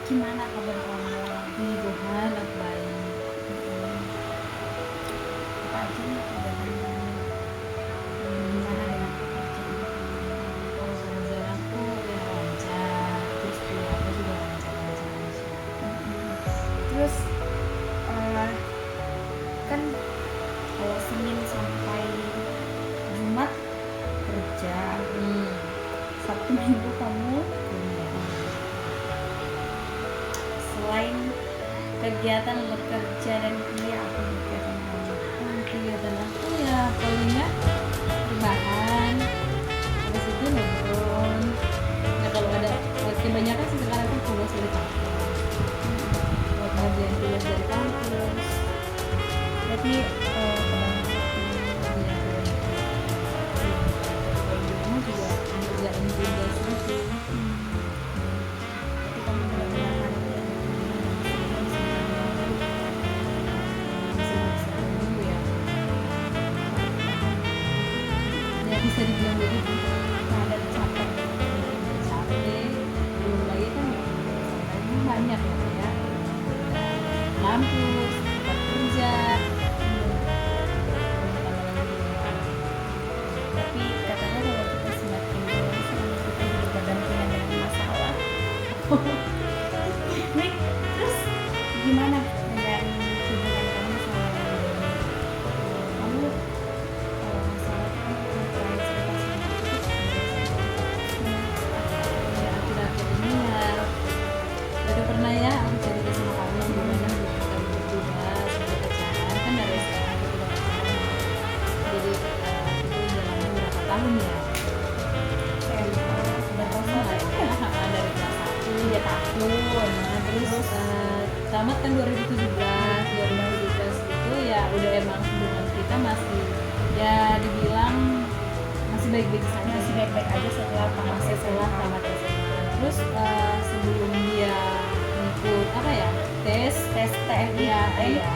Gimana kabar kamu? Puji Tuhan aku baik. Apa aja nih kabarnya? Gimana dengan pekerjaan? Oh, pekerjaan aku ya lancar, terus kuliah aku juga lancar-lancar aja. Terus kan kalau Senin sampai Jumat kerja, Sabtu Minggu kamu kuliah. Selain kegiatan bekerja dan kuliah, apa kegiatan kamu? Kegiatan aku ya palingnya rebahan, habis itu nonton. Nah kalau ada kebanyakan sih sekarang kan tugas dari kampus, buat ngerjain tugas dari kampus. Berarti kebanyakan Ya, kalau di rumah juga ngerjain tugas gitu. berarti kamu benar-benar hari Bisa dulu ya. Ya bisa dibilang begitu. ada capek. Capek, belum lagi kan ini banyak ya, kampus, tempat kerja, Tapi katanya kalau kita semakin dewasa kita juga berdampingan dengan masalah. Nih, terus gimana dengan hubungan kamu sama Doni? Kamu kalau masalah itu kan mulai cerita sama aku ya akhir-akhir ini ya udah pernah ya aku cerita sama kamu gimana hubungan kami berdua sejak pacaran kan dari SMA kita udah pacaran, jadi itu jalannya berapa tahun ya, kayak sudah tahun lah ya, dari kelas 1 ya tahun. Nah, terus tamat kan 2017 itu ya udah emang hubungan kita masih ya dibilang masih baik-baik saja, masih baik-baik aja setelah masih setelah tamat SMA. Terus sebelum dia ikut apa ya tes TNI ya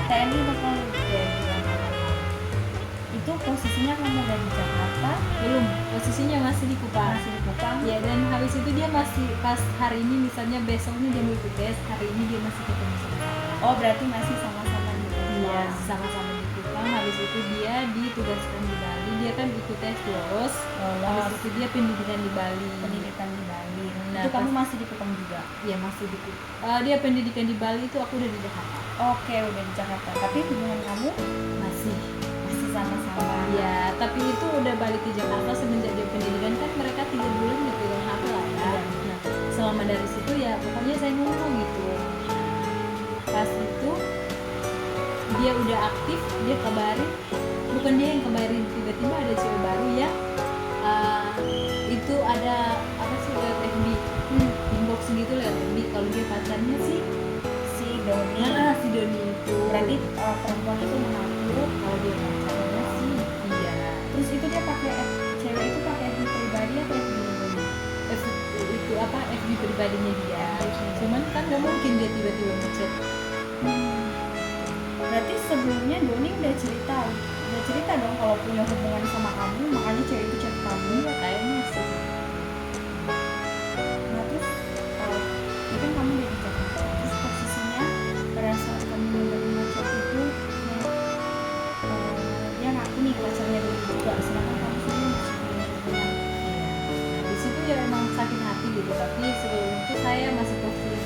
TNI bakal ya bilang itu posisinya kamu udah di Jakarta, belum, posisinya masih di Kupang. masih di Kupang. Ya, dan habis itu dia masih pas hari ini misalnya besoknya dia mau ikut tes, hari ini dia masih ketemu sama saya. Oh, berarti masih sama-sama di Kupang. Iya, sama-sama di Kupang. Habis itu dia ditugaskan di Bali. Dia kan ikut tes lolos. Habis itu dia pendidikan di Bali. Pendidikan di Bali. Nah, Itu kamu pas- masih di Kupang juga? Ya masih di dia pendidikan di Bali itu aku udah di Jakarta. Oke, udah di Jakarta. Tapi hubungan kamu Masih. sama-sama. Ya, tapi itu udah balik ke Jakarta semenjak dia pendidikan kan mereka 3 bulan udah pegang HP lah ya. Nah, selama dari situ ya pokoknya saya nunggu gitu. Pas itu dia udah aktif, dia kabarin, bukan dia yang kabarin, tiba-tiba ada cewek baru ya. Itu ada apa sih lewat FB, inbox gitu lewat FB kalau dia pacarnya sih Si Doni. si Doni itu. Berarti perempuan itu mengaku kalau dia pacarnya sih iya. terus itu dia pakai cewek itu pakai FB pribadi atau FB Doni? Itu apa FB pribadinya dia, cuman kan gak mungkin dia tiba-tiba ngechat. Berarti sebelumnya Doni udah cerita dong kalau punya hubungan sama kamu, makanya cewek itu chat kamu. Iya kayaknya sih. Nah terus itu kan kamu udah di Jakarta, terus posisinya pada saat kamu menerima chat itu dia ngaku nih pacarnya Doni juga, sedangkan kamu sendiri masih punya hubungan. Nah, di situ ya emang sakit hati gitu, tapi sebelum itu saya masih positif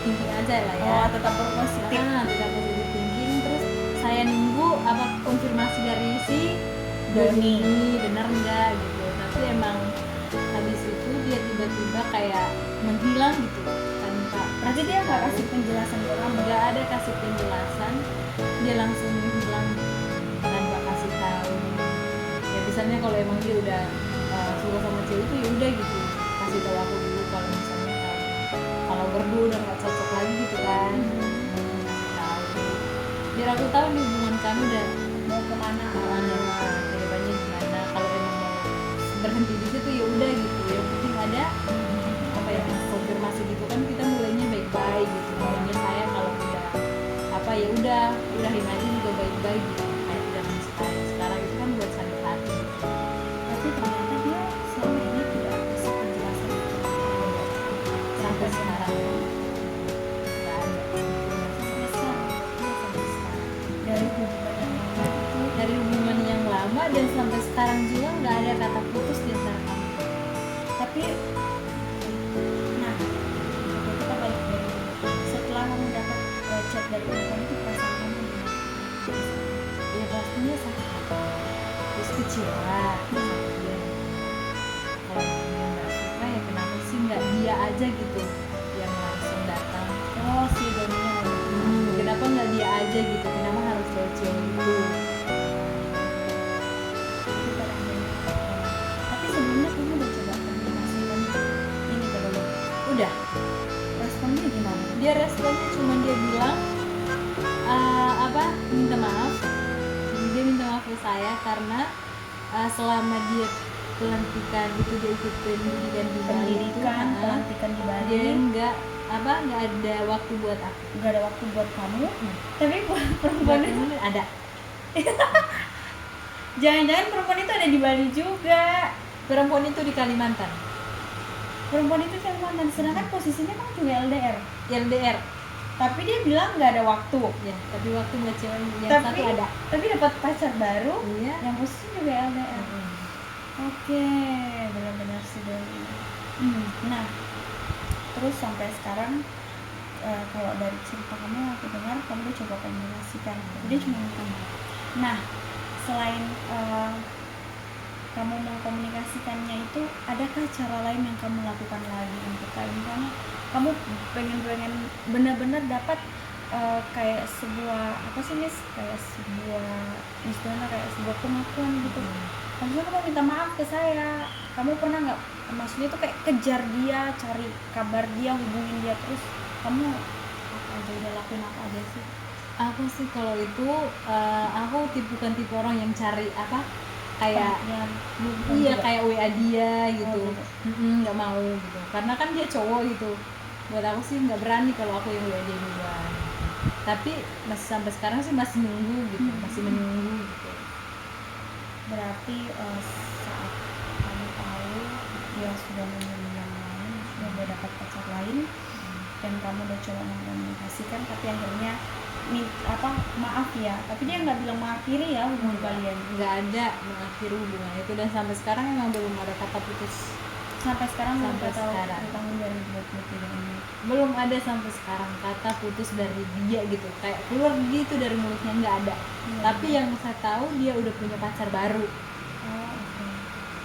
thinking aja lah ya. Oh, tetap berpositif. Tidak positif thinking. Terus saya nunggu apa konfirmasi dari si Doni. benar enggak gitu, tapi emang habis itu dia tiba-tiba kayak menghilang gitu tanpa. Berarti dia nggak kasih penjelasan ke kamu? Nggak ada kasih penjelasan, dia langsung hilang tanpa kasih tahu. Ya misalnya kalau emang dia udah suka sama cewek itu ya udah gitu, kasih tahu aku dulu kalau misalnya kalau berdua udah nggak cocok lagi gitu kan. Kasih tahu biar aku tahu nih hubungan kami udah Mau kemana arahnya, kedepannya gimana. Kalau emang mau berhenti di situ ya udah gitu, yang penting ada apa ya konfirmasi gitu kan, kita mulainya baik-baik gitu. Mulainya saya kalau udah apa ya udah aja juga baik-baik gitu, kayak zaman sekarang itu kan buat sakit hati gitu. Tapi ternyata dia selama ini tidak kasih penjelasan itu Sampai sekarang Tapi nah, oke, kita balik dari setelah kamu dapat chat dari perempuan itu, perasaan kamu gimana? Ya pastinya sakit hati, terus kecewa sama dia. Kalau dia nggak suka ya kenapa sih nggak dia aja gitu yang langsung datang. Oh, si Doninya ngomong. Kenapa nggak dia aja gitu, kenapa harus cewek gitu. Itu kadang-kadang. Tapi sebelumnya kamu udah coba komunikasikan ini ke Doni? Udah, Responnya gimana? dia responnya cuma dia bilang minta maaf. Dia minta maaf ke saya karena selama dia pelantikan itu, dia ikut pendidikan di Bali itu, pelantikan di Bali, dia nggak ada waktu buat aku. nggak ada waktu buat kamu. Tapi buat perempuan itu ada. jangan-jangan perempuan itu ada di Bali juga. Perempuan itu di Kalimantan. Perempuan itu Kalimantan, sedangkan posisinya kan juga LDR. Tapi dia bilang nggak ada waktu. Ya, tapi waktu buat cewek yang satu ada. Tapi dapat pacar baru, Iya. yang posisi juga LDR. Oke, benar-benar sih Doni. Nah, terus sampai sekarang kalau dari cerita kamu aku dengar kamu udah coba komunikasikan, dia cuma minta maaf. Nah, selain kamu mengkomunikasikannya itu, adakah cara lain yang kamu lakukan lagi untuk kayak misalnya kamu pengen benar-benar dapat kayak sebuah apa sih Miss, kayak sebuah istilahnya kayak sebuah pengakuan gitu. Maksudnya kamu minta maaf ke saya, kamu pernah nggak, maksudnya tuh kayak kejar dia, cari kabar dia, hubungin dia terus, kamu apa aja udah lakuin apa aja sih? Aku sih kalau itu aku bukan tipe orang yang cari kayak iya kayak WA dia gitu. Nggak mau gitu, karena kan dia cowok gitu. Buat aku sih nggak berani kalau aku yang WA dia duluan. Tapi masih sampai sekarang sih masih nunggu gitu, masih menunggu gitu. Berarti saat kamu tahu dia sudah memilih yang lain, sudah dapat pacar lain, dan kamu udah coba mengkomunikasikan, tapi akhirnya maaf ya, tapi dia nggak bilang mengakhiri ya hubungan kalian. Nggak ada mengakhiri hubungan itu, dan sampai sekarang emang belum ada kata putus. Sampai sekarang Sampai belum tahu sekarang. di tahun 2023 ini. Belum ada sampai sekarang kata putus dari dia gitu, kayak keluar gitu dari mulutnya, nggak ada. Tapi yang saya tahu dia udah punya pacar baru. Oh, oke.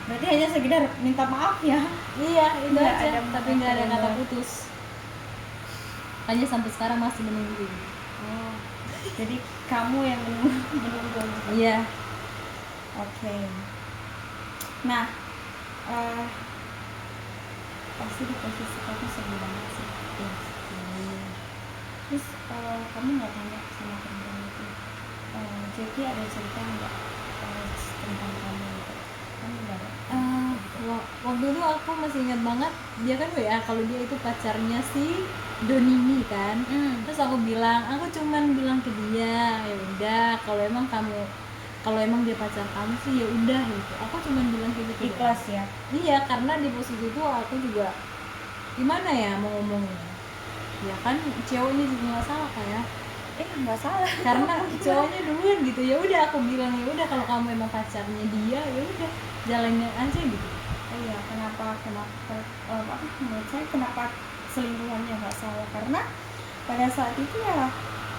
Berarti hanya sekedar minta maaf ya? Iya, itu Nggak aja, ada tapi nggak ada kata mengakhiri. putus. Hanya sampai sekarang masih menunggu. Oh, jadi kamu yang menunggu. Iya. Oke. Nah, pasti di posisi kamu sedih banget sih. Terus kamu nggak tanya sama perempuan itu, jadi ada cerita nggak tentang kamu gitu? Kamu nggak ada? Waktu itu aku masih ingat banget, dia kan WA kalau dia itu pacarnya si Donini kan. Terus aku cuman bilang ke dia, ya udah kalau emang dia pacar kamu sih ya udah gitu. Aku cuman bilang kayak gitu. Ikhlas ya? Iya, karena di posisi itu aku juga gimana ya mau ngomongnya. Ya kan ceweknya juga nggak salah kayak. Nggak salah. Karena cowoknya duluan gitu. Ya udah aku bilang ya udah kalau kamu emang pacarnya dia ya udah jalanin aja gitu. Iya, kenapa menurut saya kenapa selingkuhannya nggak salah, karena pada saat itu ya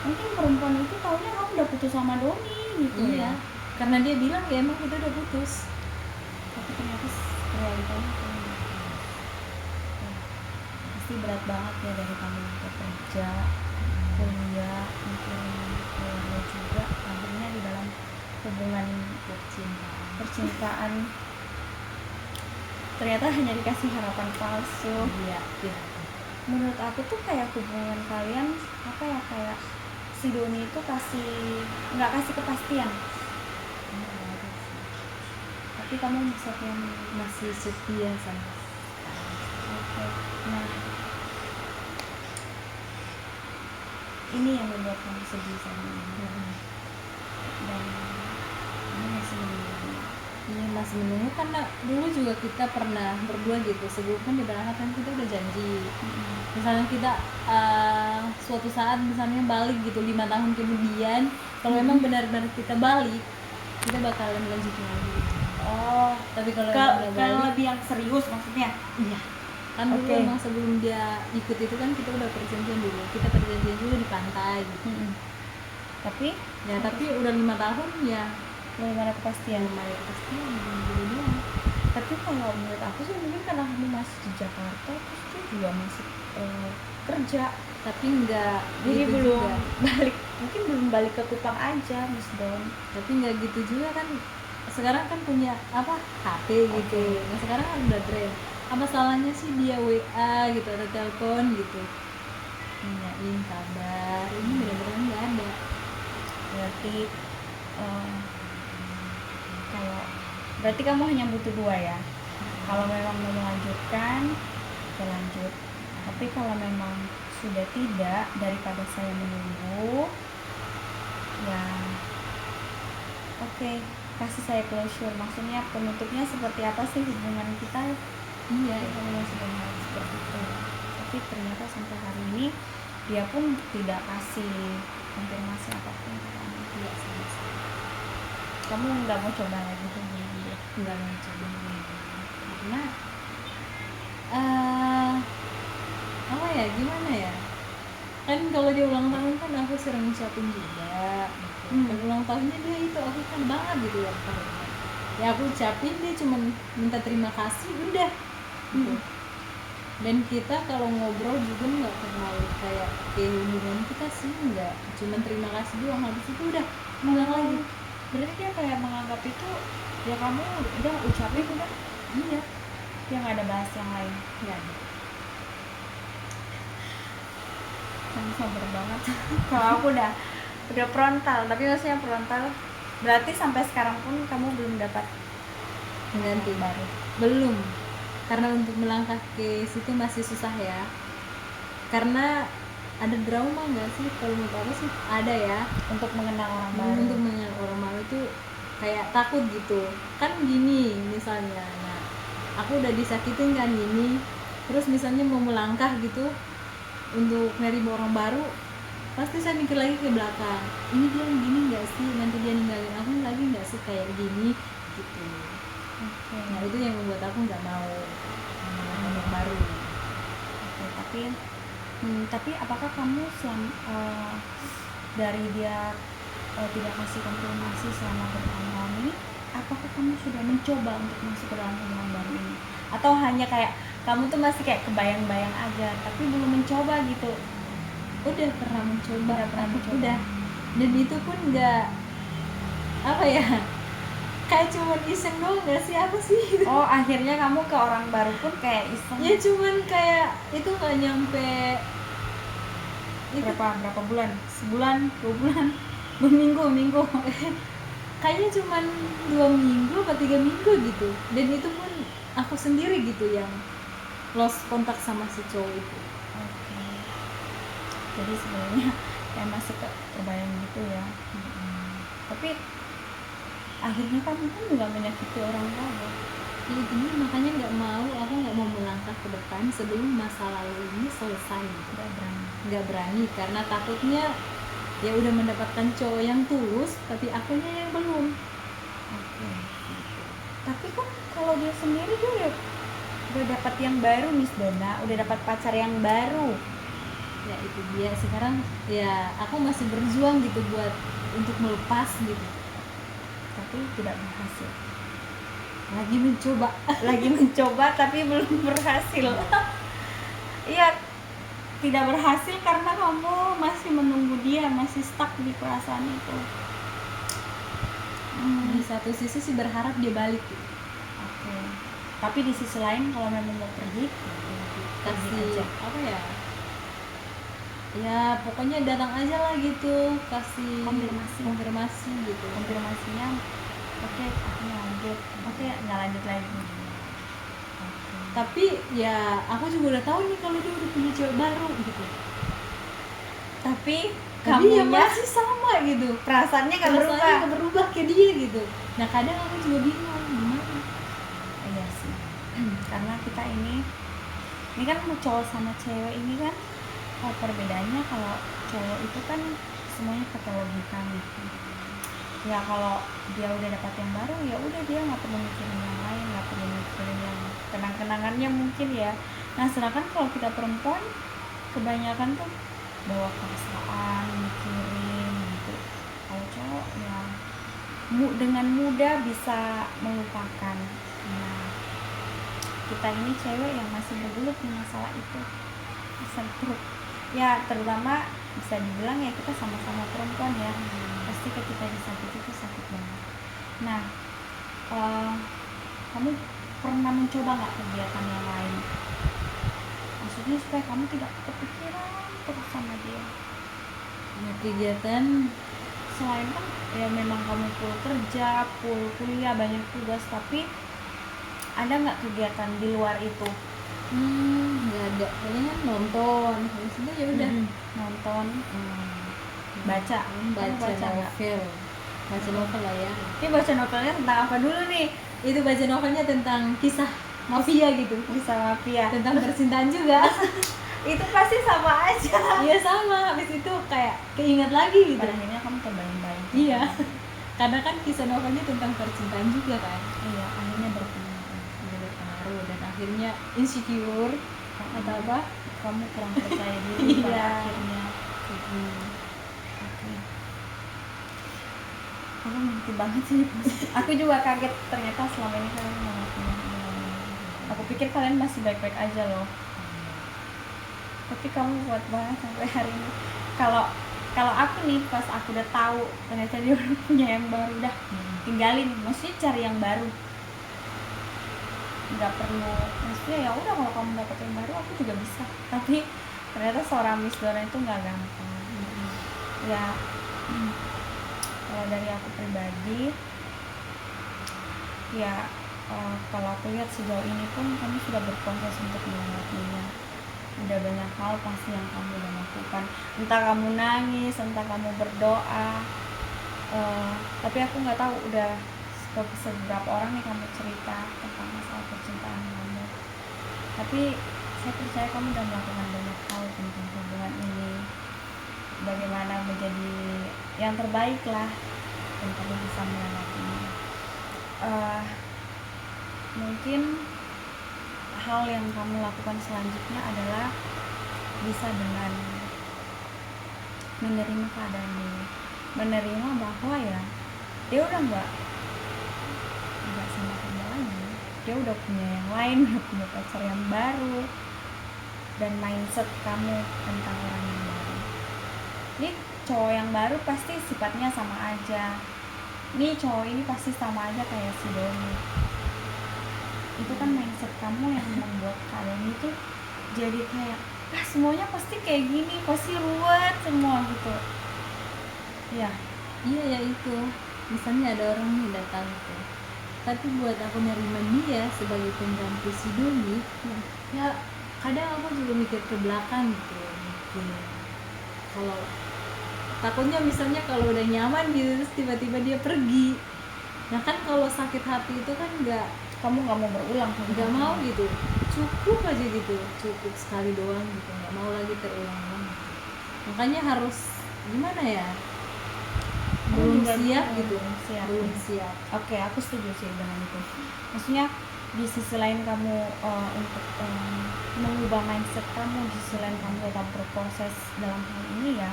mungkin perempuan itu taunya kamu udah putus sama Doni gitu. Iya, karena dia bilang ya emang kita udah putus, tapi ternyata realitanya kamu udah putus. Pasti berat banget ya dari kamu kerja, kuliah, mungkin keluarga juga, akhirnya di dalam hubungan percintaan ternyata hanya dikasih harapan palsu. Iya. Menurut aku tuh kayak hubungan kalian kayak si Doni itu nggak kasih kepastian, tapi kamu masih setia sama. Oke. Nah, ini yang membuat kamu sedih sama dia, dan kamu masih menunggu. Iya, masih menunggu karena dulu juga kita pernah berdua gitu, sebelum kan diberangkatkan kita udah janji. Misalnya kita suatu saat misalnya balik gitu 5 tahun kemudian, kalau memang benar-benar kita balik, kita bakalan lanjutin lagi gitu. Oh, Tapi kalau ke, emang udah ke balik, lebih yang serius maksudnya. iya. Kan dulu Oke. emang sebelum dia ikut itu kan kita udah perjanjian dulu. Kita perjanjian dulu di pantai gitu. Mm-mm. Tapi Ya tapi udah 5 tahun ya belum ada kepastian. lumayan pasti jadi doang. Tapi kalau menurut aku sih mungkin karena kamu masih di Jakarta, terus dia juga masih kerja, Tapi enggak jadi gitu belum juga. balik, mungkin belum balik ke Kupang aja, Miss Don. Tapi enggak gitu juga kan. Sekarang kan punya apa HP gitu. Nah sekarang kan udah Drive. Apa salahnya sih dia WA gitu atau telepon gitu, nanyain kabar? Ini benar-benar nggak ada. Berarti eh, kalau berarti kamu hanya butuh 2 ya. Kalau memang mau melanjutkan, ya lanjut. Tapi kalau memang sudah tidak, daripada saya menunggu, ya oke, kasih saya closure. Maksudnya penutupnya seperti apa sih hubungan kita? Iya, Ya, kamu yang sudah bilang seperti itu. Tapi ternyata sampai hari ini dia pun tidak kasih konfirmasi apapun ke kamu. tidak sama sekali. Kamu nggak mau coba lagi hubungi dia? Nggak mau coba lagi. Karena eh apa ya, gimana ya, kan kalau dia ulang tahun kan aku sering ngucapin juga gitu. Dan ulang tahunnya dia itu aku kan banget gitu ulang tahunnya, ya aku ucapin, dia cuma minta terima kasih udah gitu. Dan kita kalau ngobrol juga nggak terlalu kayak hubungan kita sih, nggak cuma terima kasih doang, habis itu udah pulang lagi. Berarti dia kayak menganggap itu ya kamu udah ucapin udah, Iya, dia nggak ada bahas yang lain. nggak ada. Kamu sabar banget. Kalau aku udah frontal, tapi maksudnya frontal berarti sampai sekarang pun kamu belum dapat Ganti baru. belum, karena untuk melangkah ke situ masih susah ya, karena ada trauma nggak sih, kalau menurut aku sih ada ya. Untuk mengenal orang baru. Untuk mengenal orang baru itu kayak takut gitu kan. Gini misalnya, nah aku udah disakitin kan gini, terus misalnya mau melangkah gitu untuk nerima orang baru, pasti saya mikir lagi ke belakang, ini dia gini nggak sih, nanti dia ninggalin aku lagi nggak sih kayak gini gitu. Oke. Nah itu yang membuat aku nggak mau mengenal orang baru. Oke, tapi apakah kamu dari dia tidak kasih konfirmasi selama bertahun-tahun ini, apakah kamu sudah mencoba untuk masuk ke dalam hubungan baru ini, atau hanya kayak kamu tuh masih kayak kebayang-bayang aja tapi belum mencoba gitu? Udah pernah mencoba, Udah pernah mencoba. udah, dan itu pun nggak apa ya, kayak cuman iseng doang nggak sih, apa sih gitu. Oh, akhirnya kamu ke orang baru pun kayak iseng. Ya cuman kayak itu nggak nyampe itu, berapa bulan? Sebulan, 2 bulan, 2 minggu? kayaknya cuman 2 minggu apa 3 minggu gitu. Dan itu pun aku sendiri gitu yang lost kontak sama si cowok itu. Oke. Jadi sebenarnya kayak masih kebayang gitu ya. Tapi akhirnya kamu kan nggak menyakiti orang lain. Ya itu dia, makanya aku nggak mau melangkah ke depan sebelum masa lalu ini selesai. Nggak berani karena takutnya ya udah mendapatkan cowok yang tulus tapi akunya yang belum. Oke. Tapi kan kalau dia sendiri dia udah dapat yang baru, Miss Dona, udah dapat pacar yang baru. Ya itu dia, sekarang ya aku masih berjuang gitu buat untuk melepas gitu, Tapi tidak berhasil. lagi mencoba. Lagi mencoba tapi belum berhasil. Iya, tidak berhasil karena kamu masih menunggu dia, masih stuck di perasaan itu. Di satu sisi sih berharap dia balik gitu. Oke. Tapi di sisi lain kalau memang mau pergi, Kasih aja. apa ya, ya pokoknya datang aja lah gitu, kasih konfirmasi gitu. Konfirmasinya, oke, aku mau lanjut. Oke, nggak lanjut lagi. Tapi ya aku juga udah tahu nih kalau dia udah punya cewek baru gitu. Tapi Kamu ya kamunya masih sama gitu, perasaannya nggak perasaannya berubah. nggak berubah kayak dia gitu. Nah kadang aku juga bingung gimana. Iya sih. Karena kita ini kan cowok sama cewek ini kan, perbedaannya kalau cowok itu kan semuanya pakai logika gitu. ya kalau dia udah dapat yang baru ya udah, dia nggak perlu mikirin yang lain, nggak perlu mikirin yang kenang-kenangannya mungkin ya. Nah sedangkan kalau kita perempuan kebanyakan tuh bawa perasaan, mikirin gitu. Kalau cowok ya dengan mudah bisa melupakan. Nah kita ini cewek yang masih bergelut di masalah itu, ya terutama bisa dibilang ya kita sama-sama perempuan ya, pasti ketika disakiti itu sakit banget. Nah kamu pernah mencoba nggak kegiatan yang lain, maksudnya supaya kamu tidak kepikiran terus sama dia? Nah, kegiatan Selain kan ya memang kamu full kerja, full kuliah, banyak tugas, tapi ada nggak kegiatan di luar itu? nggak ada, kayaknya nonton habis itu ya udah. Nonton, baca baca nggak? novel, baca novel lah ya. Ini baca novelnya tentang apa dulu nih? Itu baca novelnya tentang kisah mafia gitu, Bisa mafia. tentang percintaan juga. Itu pasti sama aja. Iya sama, habis itu kayak keinget lagi gitu. Pada akhirnya kamu terbayang-bayang. Iya, karena kan kisah novelnya tentang percintaan juga kan. Iya, akhirnya berpengaruh. Udah berpengaruh dan akhirnya insecure atau apa. Kamu kurang percaya diri pada Iya. akhirnya. Oke. Aku ngerti banget sih. Aku juga kaget ternyata selama ini kalian ngelakuin ini. Aku pikir kalian masih baik-baik aja loh. Tapi kamu kuat banget sampai hari ini. Kalau aku nih pas aku udah tahu ternyata dia udah punya yang baru, udah tinggalin, maksudnya cari yang baru. Nggak perlu, maksudnya ya udah kalau kamu dapet yang baru aku juga bisa. Tapi ternyata seorang Miss Dora itu nggak gampang. Ya kalau dari aku pribadi ya kalau aku lihat sejauh ini pun kamu sudah berproses untuk melewatinya. Udah banyak hal pasti yang kamu udah lakukan, entah kamu nangis, entah kamu berdoa, tapi aku nggak tahu udah seberapa orang nih kamu cerita tentang masalah percintaan kamu. Tapi saya percaya kamu udah melakukan banyak hal tentang hubungan ini, bagaimana menjadi yang terbaik lah, dan kamu bisa melewatinya. Mungkin hal yang kamu lakukan selanjutnya adalah bisa dengan menerima keadaan ini, menerima bahwa ya dia udah nggak sama kamu lagi, dia udah punya yang lain, udah punya pacar yang baru, dan mindset kamu tentang orang yang baru. Ini cowok yang baru pasti sifatnya sama aja, nih cowok ini pasti sama aja kayak si Doni. Itu kan mindset kamu yang membuat kalian itu jadi kayak semuanya pasti kayak gini, pasti ruwet semua gitu ya. Iya ya itu, misalnya ada orang nih datang gitu, tapi buat aku nerima dia sebagai pengganti si Doni, ya kadang aku juga mikir ke belakang gitu, mikir kalau takutnya misalnya kalau udah nyaman gitu terus tiba-tiba dia pergi. Nah kan kalau sakit hati itu kan Kamu nggak mau berulang, nggak mau gitu, cukup aja gitu, cukup sekali doang gitu, nggak mau lagi terulang-ulang gitu. Makanya harus gimana ya, belum siap gitu, belum siap. Oke, aku setuju sih dengan itu. Maksudnya di sisi lain kamu untuk mengubah mindset kamu, di sisi lain kamu tetap berproses dalam hal ini ya.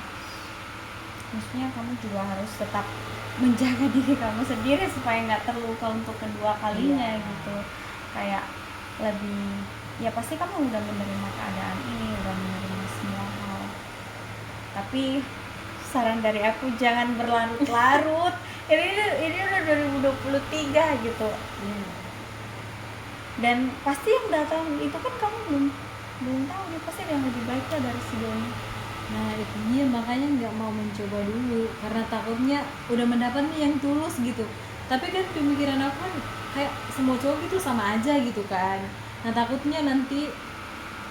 Maksudnya kamu juga harus tetap menjaga diri kamu sendiri supaya nggak terluka untuk kedua kalinya gitu. Kayak lebih ya pasti kamu udah menerima keadaan ini, udah menerima semua hal. Tapi saran dari aku jangan berlarut-larut. ini udah 2023 gitu. Dan pasti yang datang itu kan kamu belum tahu, dia pasti ada yang lebih baik lah dari si Doni. Nah itu dia, makanya nggak mau mencoba dulu karena takutnya udah mendapat nih yang tulus gitu. Tapi kan pemikiran aku kan kayak semua cowok gitu sama aja gitu kan. Nah takutnya nanti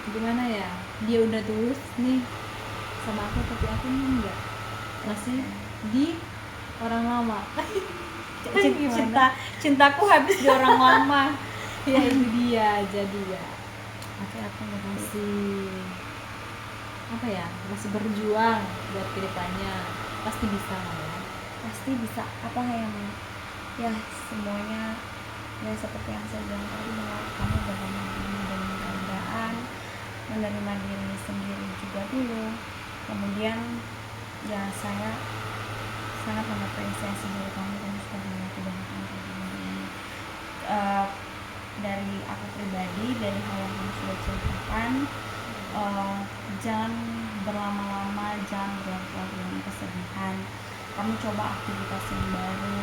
gimana ya, dia udah tulus nih sama aku tapi aku nih enggak, masih di orang lama. Cintaku habis di orang lama. Ya itu dia, jadi ya Oke, aku ngerti. masih apa ya, masih berjuang buat kedepannya, pasti bisa lah ya. pasti bisa apa yang ya semuanya ya seperti yang saya bilang tadi, bahwa kamu bagaimana dengan keadaan, menerima diri sendiri juga dulu. Kemudian ya saya sangat mengapresiasi diri kamu sudah mengerti banyak hal kayak gini. Dari aku pribadi, dari hal yang kamu sudah ceritakan, jangan berlama-lama, jangan berlarut-larut dengan kesedihan. Kamu coba aktivitas yang baru,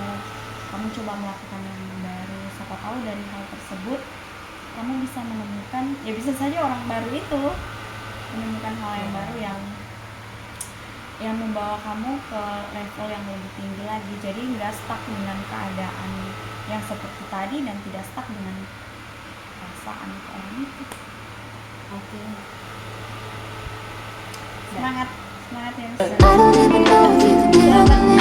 kamu coba melakukan yang baru. Siapa tahu dari hal tersebut kamu bisa menemukan, ya bisa saja orang baru itu menemukan hal yang baru yang membawa kamu ke level yang lebih tinggi lagi. Jadi nggak stuck dengan keadaan yang seperti tadi dan tidak stuck dengan perasaan orang itu. Oke. Semangat ya. I don't even know if you can hear me